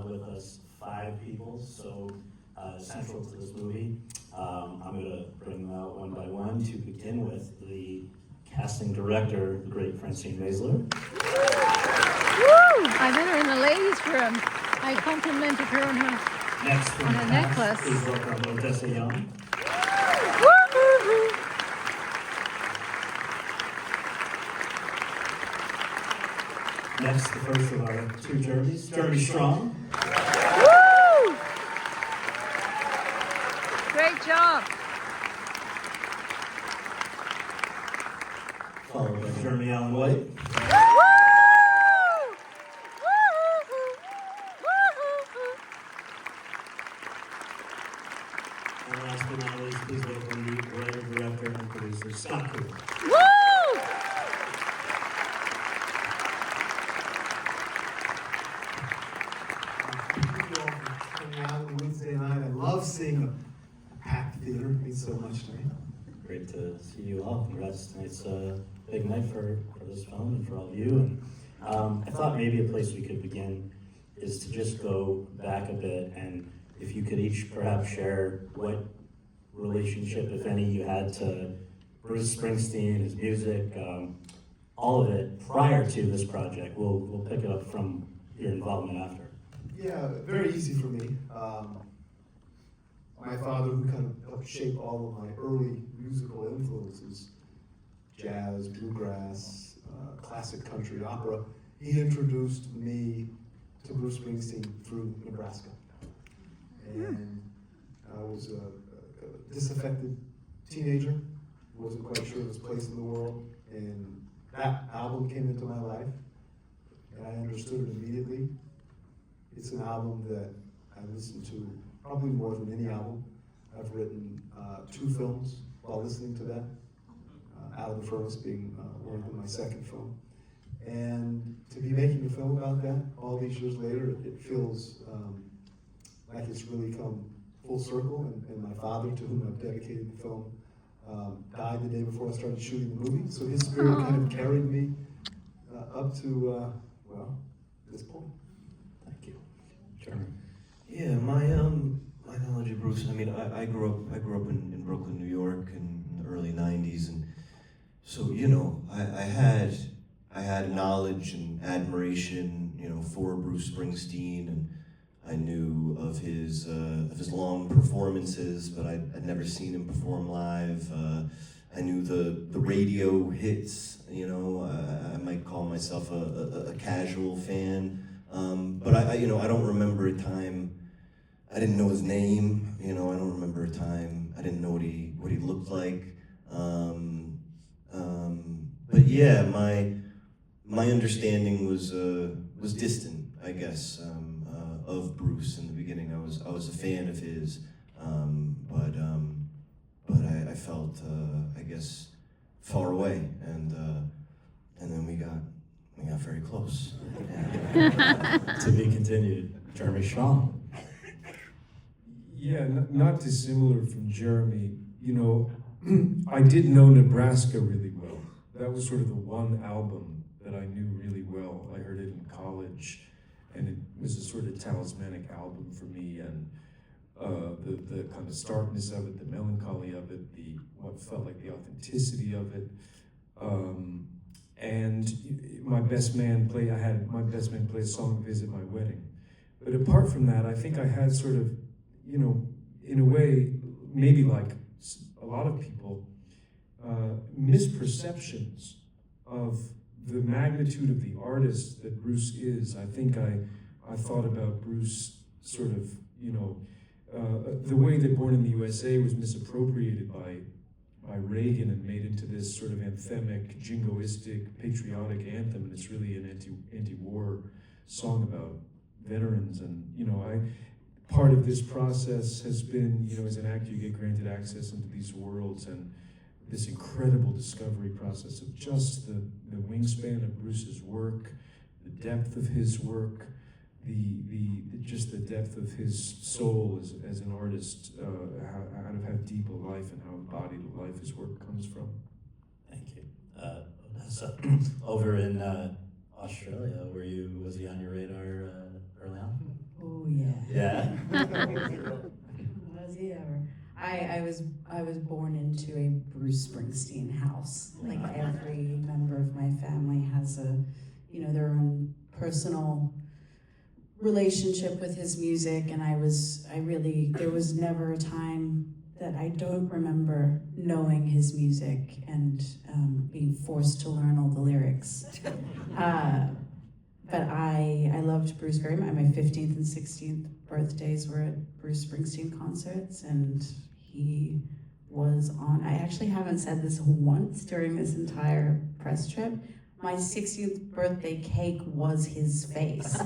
with us 5 people, so central to this movie. I'm going to bring them out one by one to begin with the casting director, the great Francine Maisler. Woo! I met her in the ladies' room. I complimented her on her, Next from on the her cast necklace. is welcome Odessa Young. Next, the first of our 2 Jeremys, Jeremy Strong. Woo! Great job. Followed by Jeremy AllenWhite. And last but not least, please welcome the writer, director, and producer, Scott Cooper. Woo! Thank you all for coming out on Wednesday night. I love seeing a packed theater. It means so much to me. Great to see you all. Congrats. Tonight's a big night for this film and for all of you. And I thought maybe a place we could begin is to just go back a bit, and if you could each perhaps share what relationship, if any, you had to Bruce Springsteen, his music, all of it prior to this project. We'll pick it up from your involvement after. Yeah, very easy for me. My father, who kind of helped shape all of my early musical influences, jazz, bluegrass, classic country, opera, he introduced me to Bruce Springsteen through Nebraska. And I was a disaffected teenager, wasn't quite sure of his place in the world, and that album came into my life, and I understood it immediately. It's an album that I listened to probably more than any album. I've written 2 films while listening to that, Out of the Furnace being one of my second film. And to be making a film about that all these years later, it feels like it's really come full circle. And my father, to whom I've dedicated the film, died the day before I started shooting the movie. So his spirit kind of carried me up to, this point. Thank you. Jeremy. Yeah, my knowledge of Bruce. I mean, I grew up in Brooklyn, New York, in the early '90s, and so I had knowledge and admiration, for Bruce Springsteen, and I knew of his long performances, but I'd never seen him perform live. I knew the radio hits. I might call myself a casual fan, but I don't remember a time. I didn't know his name. I don't remember a time I didn't know what he looked like. But yeah, my understanding was distant, I guess, of Bruce in the beginning. I was a fan of his, but I felt I guess far away, and then we got very close. To be continued, Jeremy Strong. Yeah, not dissimilar from Jeremy. I did know Nebraska really well. That was sort of the one album that I knew really well. I heard it in college, and it was a sort of talismanic album for me. And the kind of starkness of it, the melancholy of it, what felt like the authenticity of it. And I had my best man play a song "Visit My Wedding." But apart from that, I think I had sort of, in a way, maybe like a lot of people, misperceptions of the magnitude of the artist that Bruce is. I think I thought about Bruce sort of, the way that Born in the USA was misappropriated by Reagan and made into this sort of anthemic, jingoistic, patriotic anthem, and it's really an anti-war song about veterans. And part of this process has been, as an actor, you get granted access into these worlds, and this incredible discovery process of just the wingspan of Bruce's work, the depth of his work, just the depth of his soul as an artist, how deep a life and how embodied a life his work comes from. Thank you. Odessa, over in Australia, was he on your radar early on? I was born into a Bruce Springsteen house. Like every member of my family has their own personal relationship with his music, and there was never a time that I don't remember knowing his music and being forced to learn all the lyrics. But I loved Bruce very much. My 15th and 16th birthdays were at Bruce Springsteen concerts, and he was on. I actually haven't said this once during this entire press trip. My 16th birthday cake was his face. We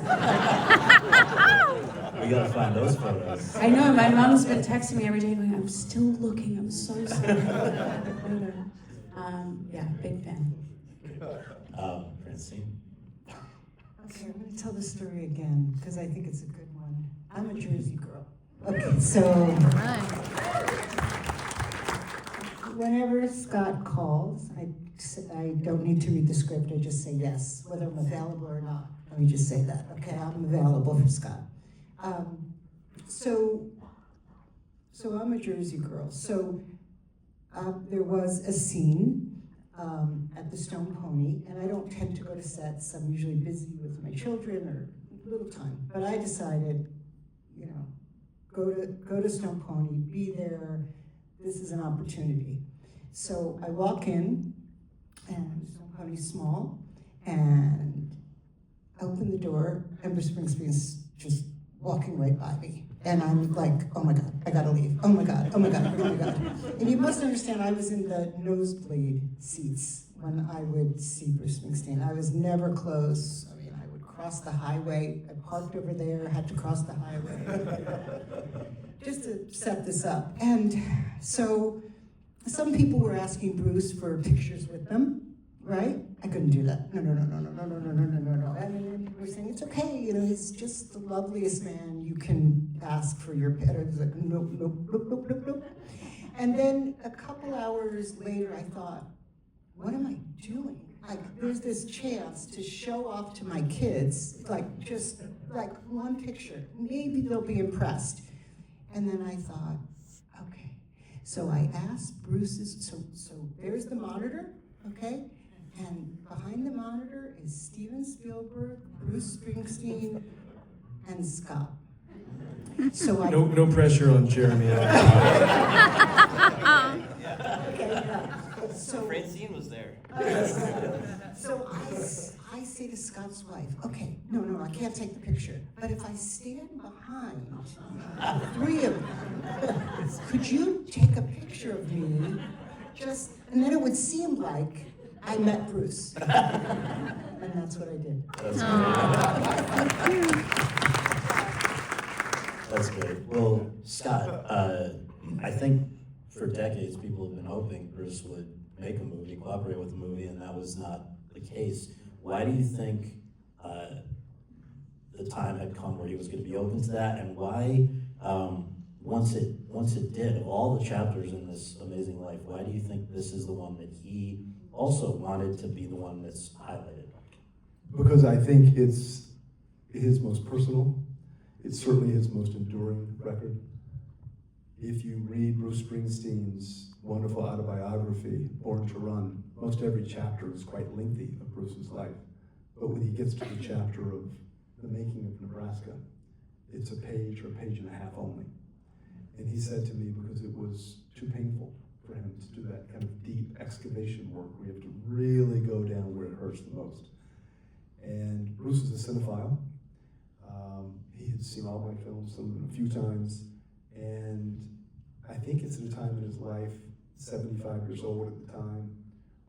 gotta find those photos. I know, my mom's been texting me every day going, I'm still looking, I'm so sorry. Yeah, big fan. Francine. Okay, I'm going to tell the story again because I think it's a good one. I'm a Jersey girl. Okay, so whenever Scott calls, I don't need to read the script, I just say yes, whether I'm available or not. Let me just say that, okay? I'm available for Scott. So I'm a Jersey girl. So there was a scene at the Stone Pony, and I don't tend to go to sets. I'm usually busy with my children or little time. But I decided, go to Stone Pony, be there. This is an opportunity. So I walk in, and Stone Pony's small, and I open the door, and Bruce Springsteen's just walking right by me. And I'm like, oh my God, I gotta leave. Oh my God, oh my God, oh my God. And you must understand, I was in the nosebleed seats when I would see Bruce Springsteen. I was never close. I mean, I would cross the highway. I parked over there, had to cross the highway. Just to set this up. And so some people were asking Bruce for pictures with them, right? I couldn't do that. No. And people were saying, it's okay, he's just the loveliest man you can ask for your pet. I was like, nope. And then a couple hours later, I thought, what am I doing? Like, there's this chance to show off to my kids, just one picture. Maybe they'll be impressed. And then I thought, okay. So I asked Bruce's, so there's the monitor, okay? And behind the monitor is Steven Spielberg, Bruce Springsteen, and Scott. So I No pressure on Jeremy. So Francine was there. So I say to Scott's wife, okay, no, I can't take the picture. But if I stand behind the three of them, could you take a picture of me? And then it would seem like I met Bruce. And that's what I did. That's great. Well, Scott, I think for decades people have been hoping Bruce would make a movie, cooperate with a movie, and that was not the case. Why do you think the time had come where he was going to be open to that, and why, once it did, of all the chapters in this amazing life, why do you think this is the one that he also wanted to be the one that's highlighted? Because I think it's his most personal. It's certainly his most enduring record. If you read Bruce Springsteen's wonderful autobiography, Born to Run, most every chapter is quite lengthy of Bruce's life. But when he gets to the chapter of the making of Nebraska, it's a page or a page and a half only. And he said to me, because it was too painful for him to do that kind of deep excavation work where you have to really go down where it hurts the most. And Bruce is a cinephile. He had seen all my films, some of them a few times, and I think it's at a time in his life, 75 years old at the time,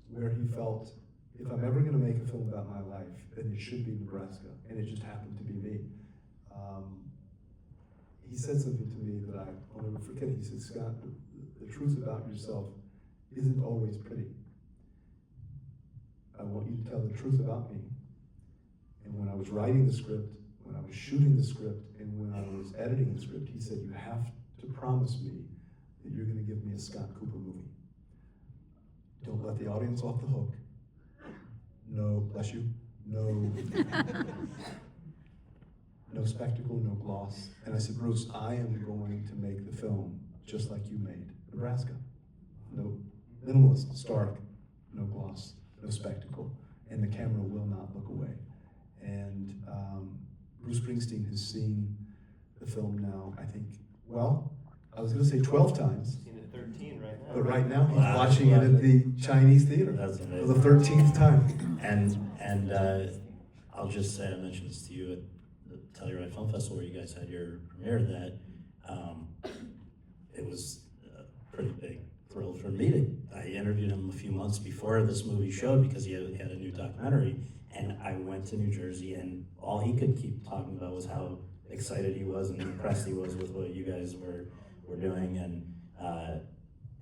where he felt, if I'm ever going to make a film about my life, then it should be Nebraska, and it just happened to be me. He said something to me that I'll never forget. He said, Scott, the truth about yourself isn't always pretty. I want you to tell the truth about me. And when I was writing the script, when I was shooting the script, and when I was editing the script, he said, you have to promise me that you're going to give me a Scott Cooper movie. Don't let the audience off the hook. No, bless you, no spectacle, no gloss. And I said, Bruce, I am going to make the film just like you made Nebraska. No minimalist, stark, no gloss, no spectacle, and the camera will not look away. And Bruce Springsteen has seen the film now, I think, well, I was going to say 12 times. Seen it 13 right now. But right now, he's Wow. watching it at the Chinese theater That's for amazing. the 13th time. And I'll just say, I mentioned this to you at the Telluride Film Festival where you guys had your premiere, that it was a pretty big thrill for me. I interviewed him a few months before this movie showed because he had a new documentary, and I went to New Jersey, and all he could keep talking about was how excited he was and impressed he was with what you guys were doing.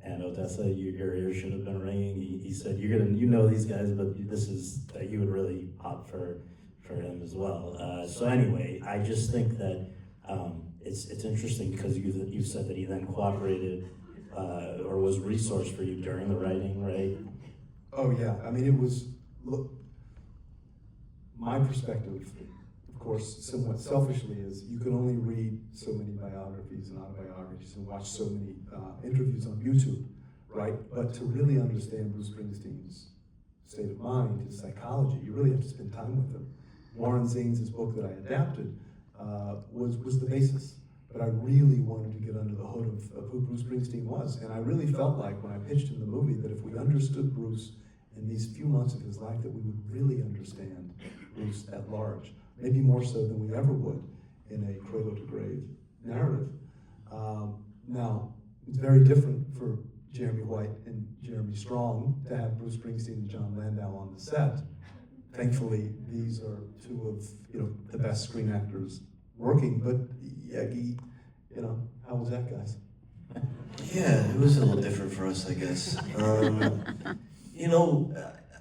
And Odessa, your ears should have been ringing. He said, you know these guys, but this is that you would really pop for him as well. So anyway, I just think that it's interesting because you said that he then cooperated or was resource for you during the writing, right? Oh yeah, I mean it was, look, my perspective, of course, somewhat selfishly, is you can only read so many biographies and autobiographies and watch so many interviews on YouTube, right? But to really understand Bruce Springsteen's state of mind, his psychology, you really have to spend time with him. Warren Zanes' book that I adapted was the basis. But I really wanted to get under the hood of who Bruce Springsteen was. And I really felt like when I pitched him the movie that if we understood Bruce in these few months of his life, that we would really understand Bruce at large, maybe more so than we ever would in a cradle to grave narrative. Now, it's very different for Jeremy White and Jeremy Strong to have Bruce Springsteen and John Landau on the set. Thankfully, these are two of the best screen actors working, but Yegi, how was that, guys? Yeah, it was a little different for us, I guess.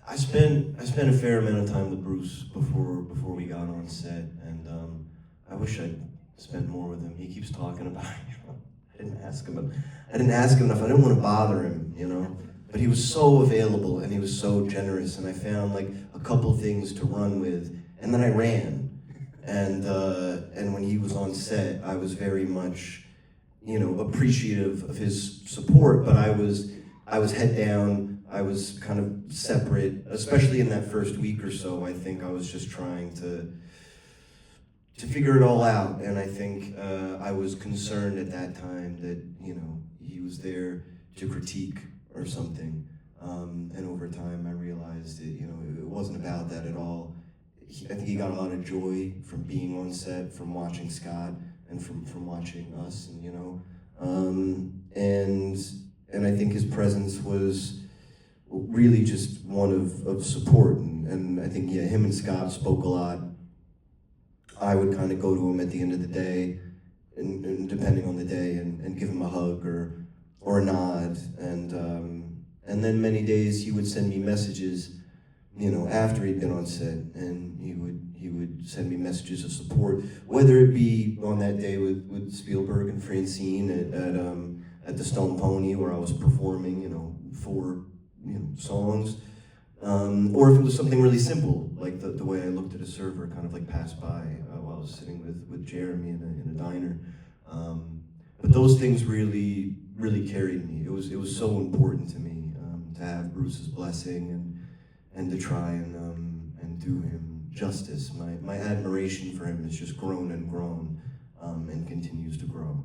I spent a fair amount of time with Bruce before we got on set, and I wish I'd spent more with him. He keeps talking about it. I didn't ask him enough. I didn't want to bother him, But he was so available and he was so generous, and I found like a couple things to run with, and then I ran. And when he was on set, I was very much, appreciative of his support, but I was head down. I was kind of separate, especially in that first week or so. I think I was just trying to figure it all out, and I think I was concerned at that time that he was there to critique or something, and over time I realized that it wasn't about that at all. I think he got a lot of joy from being on set, from watching Scott, and from watching us, and I think his presence was really just one of support, and I think him and Scott spoke a lot. I would kind of go to him at the end of the day, and depending on the day, and give him a hug or a nod, and then many days he would send me messages, after he'd been on set, and he would send me messages of support, whether it be on that day with Spielberg and Francine at the Stone Pony where I was performing, 4 songs, or if it was something really simple, like the way I looked at a server kind of like pass by while I was sitting with Jeremy in a diner. But those things really carried me. It was so important to me to have Bruce's blessing and to try and do him justice. My admiration for him has just grown and grown, and continues to grow.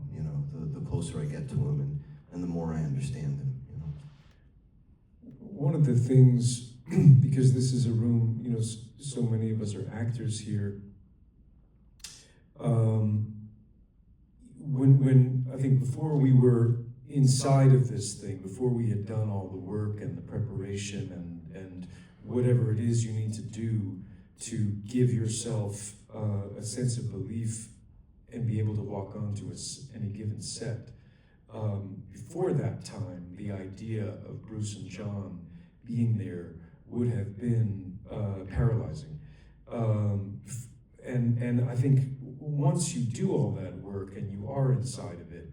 The closer I get to him and the more I understand him. One of the things, because this is a room, so many of us are actors here. When I think before we were inside of this thing, before we had done all the work and the preparation and whatever it is you need to do to give yourself a sense of belief and be able to walk onto any given set. Before that time, the idea of Bruce and John being there would have been paralyzing. And I think once you do all that work and you are inside of it,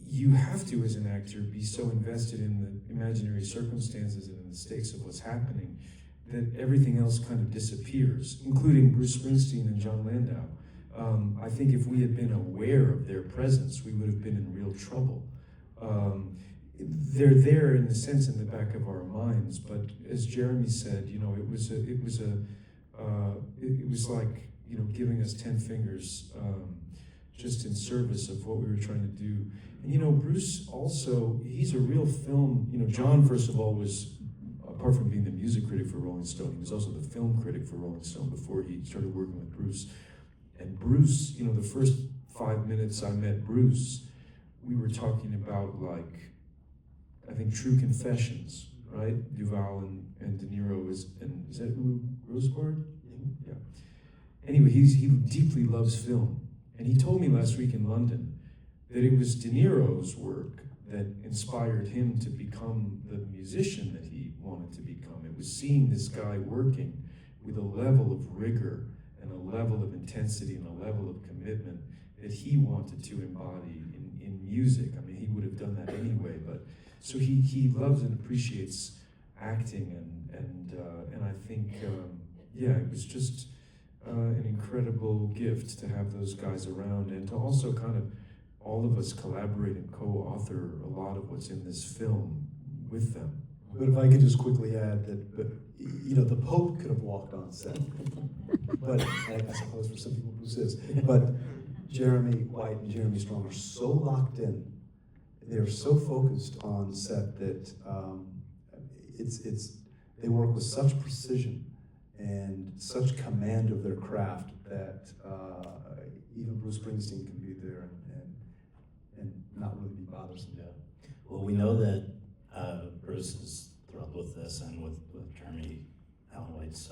you have to, as an actor, be so invested in the imaginary circumstances and in the stakes of what's happening that everything else kind of disappears, including Bruce Springsteen and John Landau. I think if we had been aware of their presence, we would have been in real trouble. They're there in a sense in the back of our minds, but as Jeremy said, you know, it was like, you know, giving us 10 fingers just in service of what we were trying to do. And you know, Bruce also, he's a real film, you know, John, first of all, was, apart from being the music critic for Rolling Stone, he was also the film critic for Rolling Stone before he started working with Bruce. And Bruce, you know, the first 5 minutes I met Bruce, we were talking about, like, I think True Confessions, right? Duvall and De Niro is that who Rosebud? Yeah. Anyway, he deeply loves film. And he told me last week in London that it was De Niro's work that inspired him to become the musician that he wanted to become. It was seeing this guy working with a level of rigor and a level of intensity and a level of commitment that he wanted to embody in music. I mean, he would have done that anyway, but so he loves and appreciates acting, and I think, yeah, it was just an incredible gift to have those guys around, and to also kind of all of us collaborate and co-author a lot of what's in this film with them. But if I could just quickly add that, but you know, the Pope could have walked on set, but I suppose for some people Bruce is, but Jeremy White and Jeremy Strong are so locked in, they're so focused on set that they work with such precision and such command of their craft that even Bruce Springsteen can be there and not really be bothersome. Yeah. Well, we know that Bruce is thrilled with this and with Jeremy AllenWhite's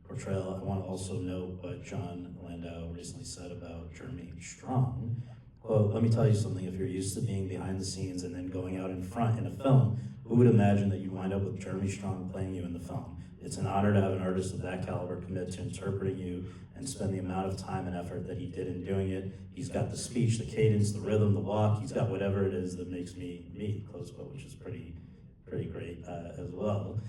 portrayal. I want to also note what John Landau recently said about Jeremy Strong. Well, let me tell you something. If you're used to being behind the scenes and then going out in front in a film, who would imagine that you wind up with Jeremy Strong playing you in the film? It's an honor to have an artist of that caliber commit to interpreting you and spend the amount of time and effort that he did in doing it. He's got the speech, the cadence, the rhythm, the walk. He's got whatever it is that makes me, close quote, which is pretty great as well.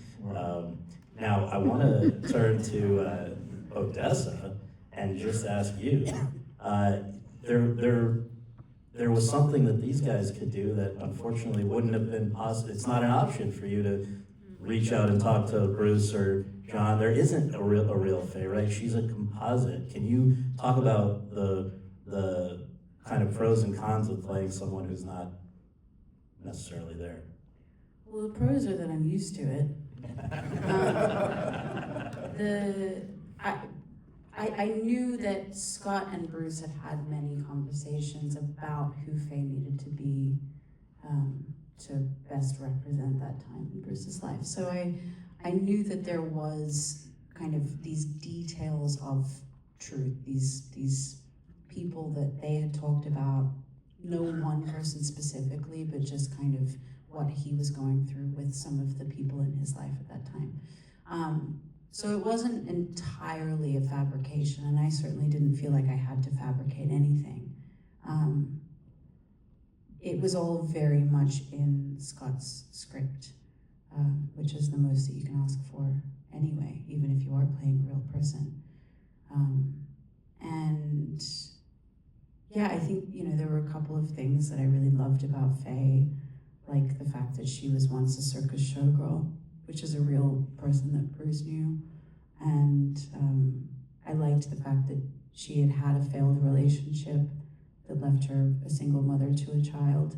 Now, I want to turn to Odessa and just ask you, there was something that these guys could do that unfortunately wouldn't have been possible. It's not an option for you to reach out and talk to Bruce or John. There isn't a real Faye, right? She's a composite. Can you talk about the kind of pros and cons of playing someone who's not necessarily there? Well, the pros are that I'm used to it. I knew that Scott and Bruce had many conversations about who Faye needed to be to best represent that time in Bruce's life. So I knew that there was kind of these details of truth, these people that they had talked about, no one person specifically, but just kind of what he was going through with some of the people in his life at that time. So it wasn't entirely a fabrication, and I certainly didn't feel like I had to fabricate anything. It was all very much in Scott's script, which is the most that you can ask for anyway, even if you are playing a real person. And yeah, I think, you know, there were a couple of things that I really loved about Faye, like the fact that she was once a circus showgirl, which is a real person that Bruce knew. And I liked the fact that she had had a failed relationship that left her a single mother to a child.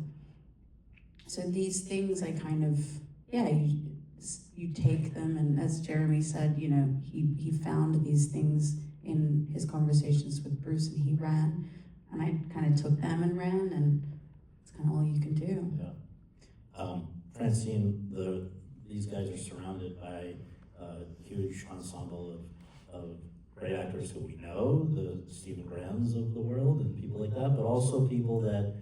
So these things I kind of, yeah, you take them, and as Jeremy said, you know, he found these things in his conversations with Bruce, and he ran, and I kind of took them and ran, and it's kind of all you can do. Yeah. Francine, these guys are surrounded by a huge ensemble of great actors who we know, the Stephen Grahams of the world and people like that, but also people that,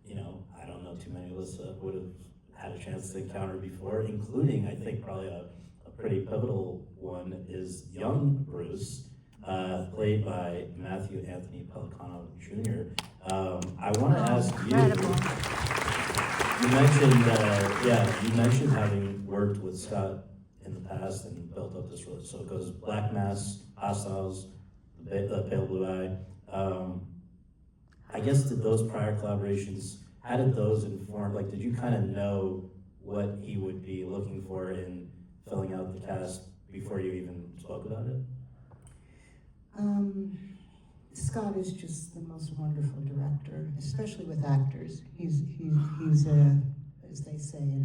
you know, I don't know too many of us would have had a chance to encounter before, including, I think, probably a pretty pivotal one is young Bruce, played by Matthew Anthony Pellicano Jr. I want to ask you, you mentioned having worked with Scott in the past and built up this relationship. So it goes Black Mass, Hostiles, the Pale Blue Eye. I guess did those prior collaborations, how did those inform, like did you kind of know what he would be looking for in filling out the cast before you even spoke about it? Scott is just the most wonderful director, especially with actors. He's a, as they say, an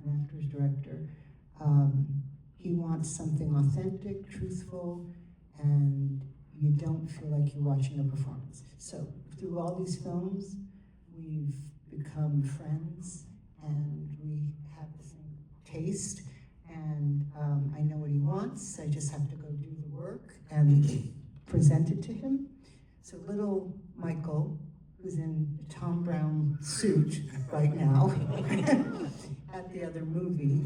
actor's director. He wants something authentic, truthful, and you don't feel like you're watching a performance. So through all these films, we've become friends, and we have the same taste. And I know what he wants. I just have to go do the work and present it to him. So little Michael, who's in a Tom Brown suit right now at the other movie,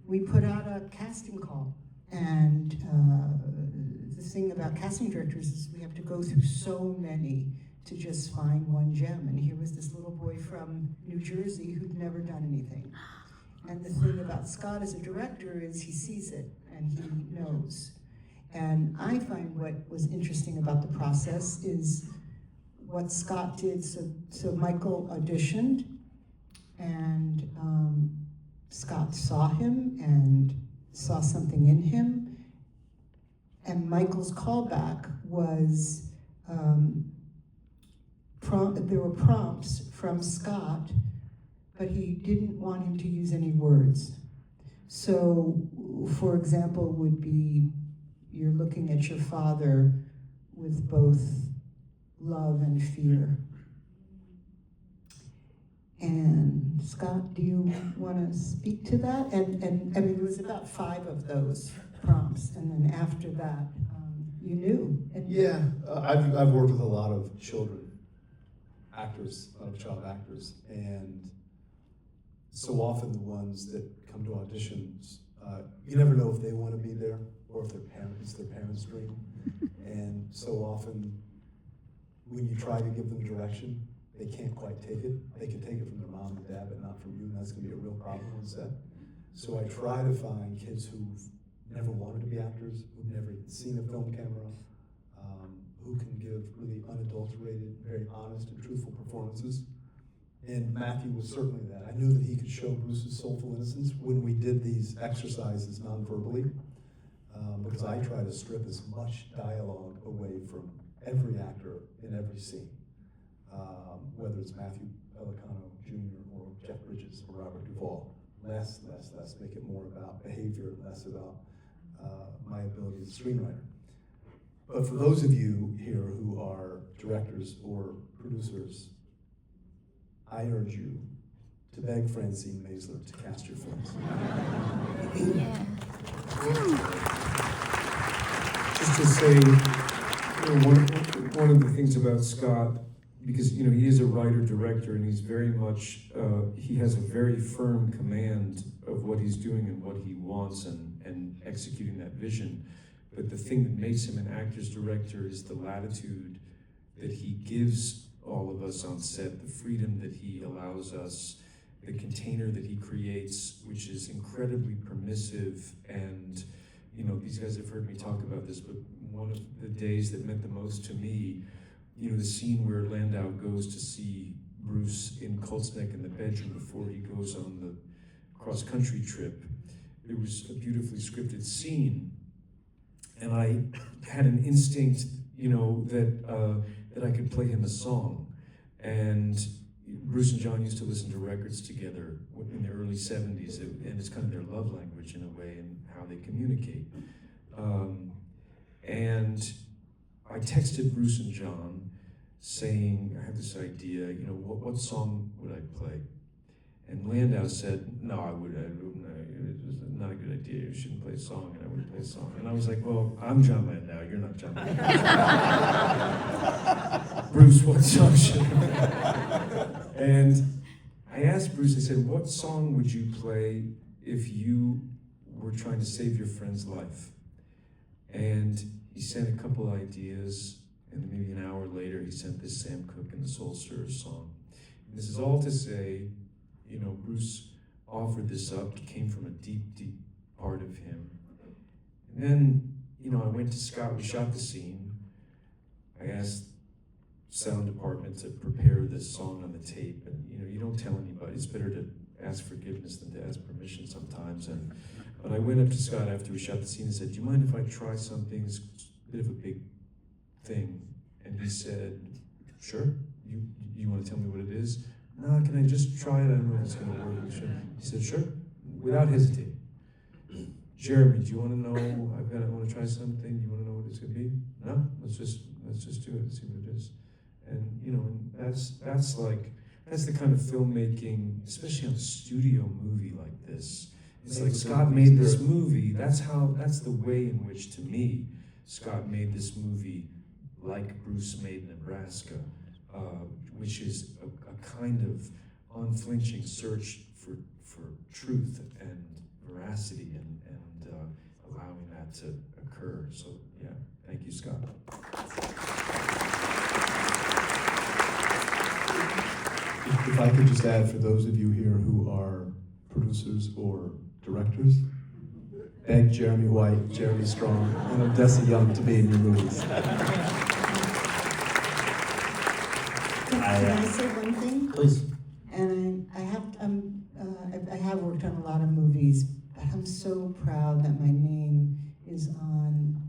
we put out a casting call. And the thing about casting directors is we have to go through so many to just find one gem. And here was this little boy from New Jersey who'd never done anything. And the thing about Scott as a director is he sees it and he knows. And I find what was interesting about the process is what Scott did. So Michael auditioned, and Scott saw him and saw something in him. And Michael's callback was, there were prompts from Scott, but he didn't want him to use any words. So, for example, would be, you're looking at your father with both love and fear. And Scott, do you want to speak to that? And I mean, there was about 5 of those prompts, and then after that, you knew. And Yeah, I've worked with a lot of children actors, child actors, and so often the ones that come to auditions, you never know if they want to be there or if it's their parents' dream. And so often, when you try to give them direction, they can't quite take it. They can take it from their mom and dad, but not from you, and that's going to be a real problem on set. So I try to find kids who've never wanted to be actors, who've never seen a film camera, who can give really unadulterated, very honest and truthful performances. And Matthew was certainly that. I knew that he could show Bruce's soulful innocence when we did these exercises non-verbally, because I try to strip as much dialogue away from every actor in every scene, whether it's Matthew Pellicano Jr. or Jeff Bridges or Robert Duvall. Less, make it more about behavior, less about my ability as a screenwriter. But for those of you here who are directors or producers, I urge you to beg Francine Maisler to cast your films. Yeah. Just to say, one of the things about Scott, because he is a writer-director, and he's very much, he has a very firm command of what he's doing and what he wants and executing that vision. But the thing that makes him an actor's director is the latitude that he gives all of us on set, the freedom that he allows us, the container that he creates, which is incredibly permissive. And these guys have heard me talk about this, but one of the days that meant the most to me, the scene where Landau goes to see Bruce in Coltsneck in the bedroom before he goes on the cross-country trip. It was a beautifully scripted scene, and I had an instinct, that I could play him a song. And Bruce and John used to listen to records together in the early 70s, and it's kind of their love language in a way, and how they communicate. And I texted Bruce and John saying, I have this idea, what song would I play? And Landau said, no, I wouldn't, it was not a good idea, you shouldn't play a song, and I wouldn't play a song. And I was like, well, I'm John Landau, you're not John Landau. Bruce, what song should I play? And I asked Bruce, I said, what song would you play if you were trying to save your friend's life? And he sent a couple ideas, and maybe an hour later, he sent this Sam Cooke and the Soul Stirrers song. And this is all to say, Bruce offered this up. It came from a deep, deep part of him. And then you know, I went to Scott, we shot the scene. I asked sound department to prepare this song on the tape, and you know, you don't tell anybody. It's better to ask forgiveness than to ask permission sometimes. But I went up to Scott after we shot the scene and said, "Do you mind if I try something? It's a bit of a big thing." And he said, "Sure. You want to tell me what it is?" "No, can I just try it? I don't know if it's going to work." He said, "Sure," without hesitating. "Jeremy, do you want to know? I want to try something. Do you want to know what it's going to be?" "No, let's just do it and see what it is." And you know, and that's the kind of filmmaking, especially on a studio movie like this. It's like Scott made this movie. That's the way in which, to me, Scott made this movie like Bruce made Nebraska, which is a kind of unflinching search for truth and veracity and allowing that to occur. So yeah, thank you, Scott. If I could just add, for those of you here who are producers or directors, beg Jeremy White, Jeremy Strong, and Odessa Young to be in your movies. Can I say one thing? Please. And I have worked on a lot of movies, but I'm so proud that my name is on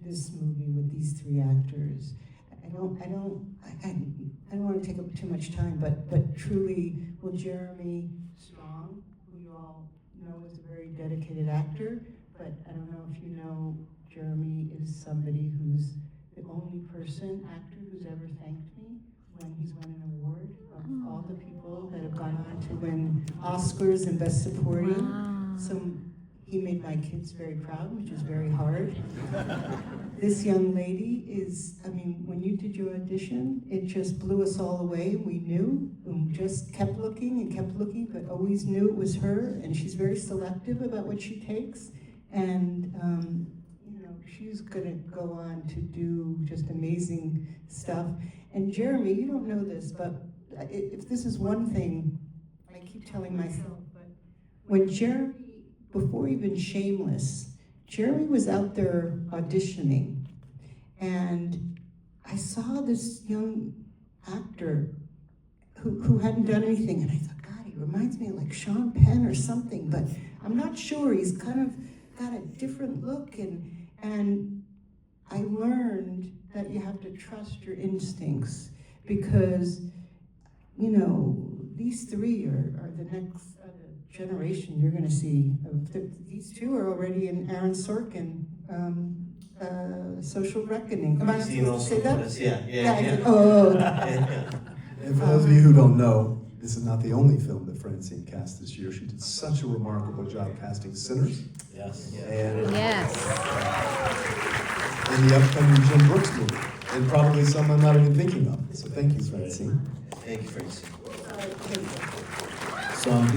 this movie with these three actors. I don't want to take up too much time, but truly, well, Jeremy Strong, who you all know is a very dedicated actor, but I don't know if you know, Jeremy is somebody who's the only actor who's ever thanked me when he's won an award, of all the people that have gone on to win Oscars and Best Supporting. Wow. So he made my kids very proud, which is very hard. This young lady is, I mean, when you did your audition, it just blew us all away. We knew, and just kept looking, but always knew it was her, and she's very selective about what she takes. And you know, she's gonna go on to do just amazing stuff. And Jeremy, you don't know this, but if this is one thing I keep telling myself, but when Jeremy, before even Shameless, Jeremy was out there auditioning, and I saw this young actor who hadn't done anything, and I thought, God, he reminds me of like Sean Penn or something, but I'm not sure. He's kind of got a different look, and I learned that you have to trust your instincts, because, you know, these three are the next generation you're going to see. These two are already in Aaron Sorkin, Social Reckoning. Am I not supposed to say that? Yeah. Oh. And for those of you who don't know, this is not the only film that Francine cast this year. She did such a remarkable job casting Sinners. Yes. And Yes. in the upcoming Jim Brooks movie. And probably some I'm not even thinking of. So thank you, Francine. Thank you, Francine. So I'm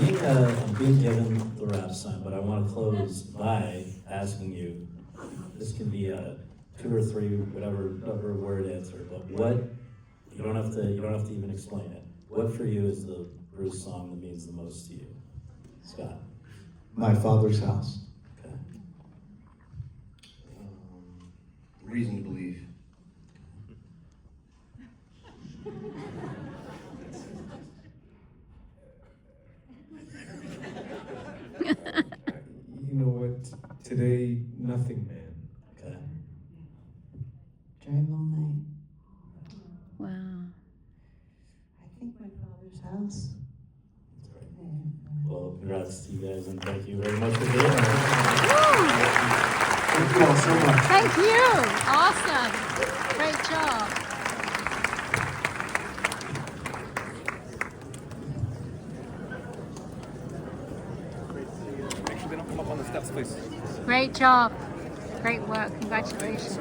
being given the rap sign, but I want to close by asking you, this can be a 2 or 3, whatever word answer, but what, you don't have to even explain it. What for you is the Bruce song that means the most to you? Scott. My Father's House. Okay. Reason to Believe. You know what? Today, Nothing Man. Okay. Drive All Night. Wow. I think My Father's House. That's great. Well, congrats to you guys, and thank you very much for being here. Thank you all so much. Thank you. Awesome. Great job. Make sure they don't come up on the steps, please. Great job. Great work. Congratulations.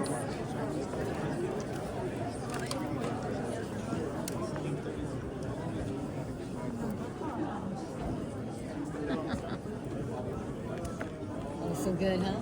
So good, huh?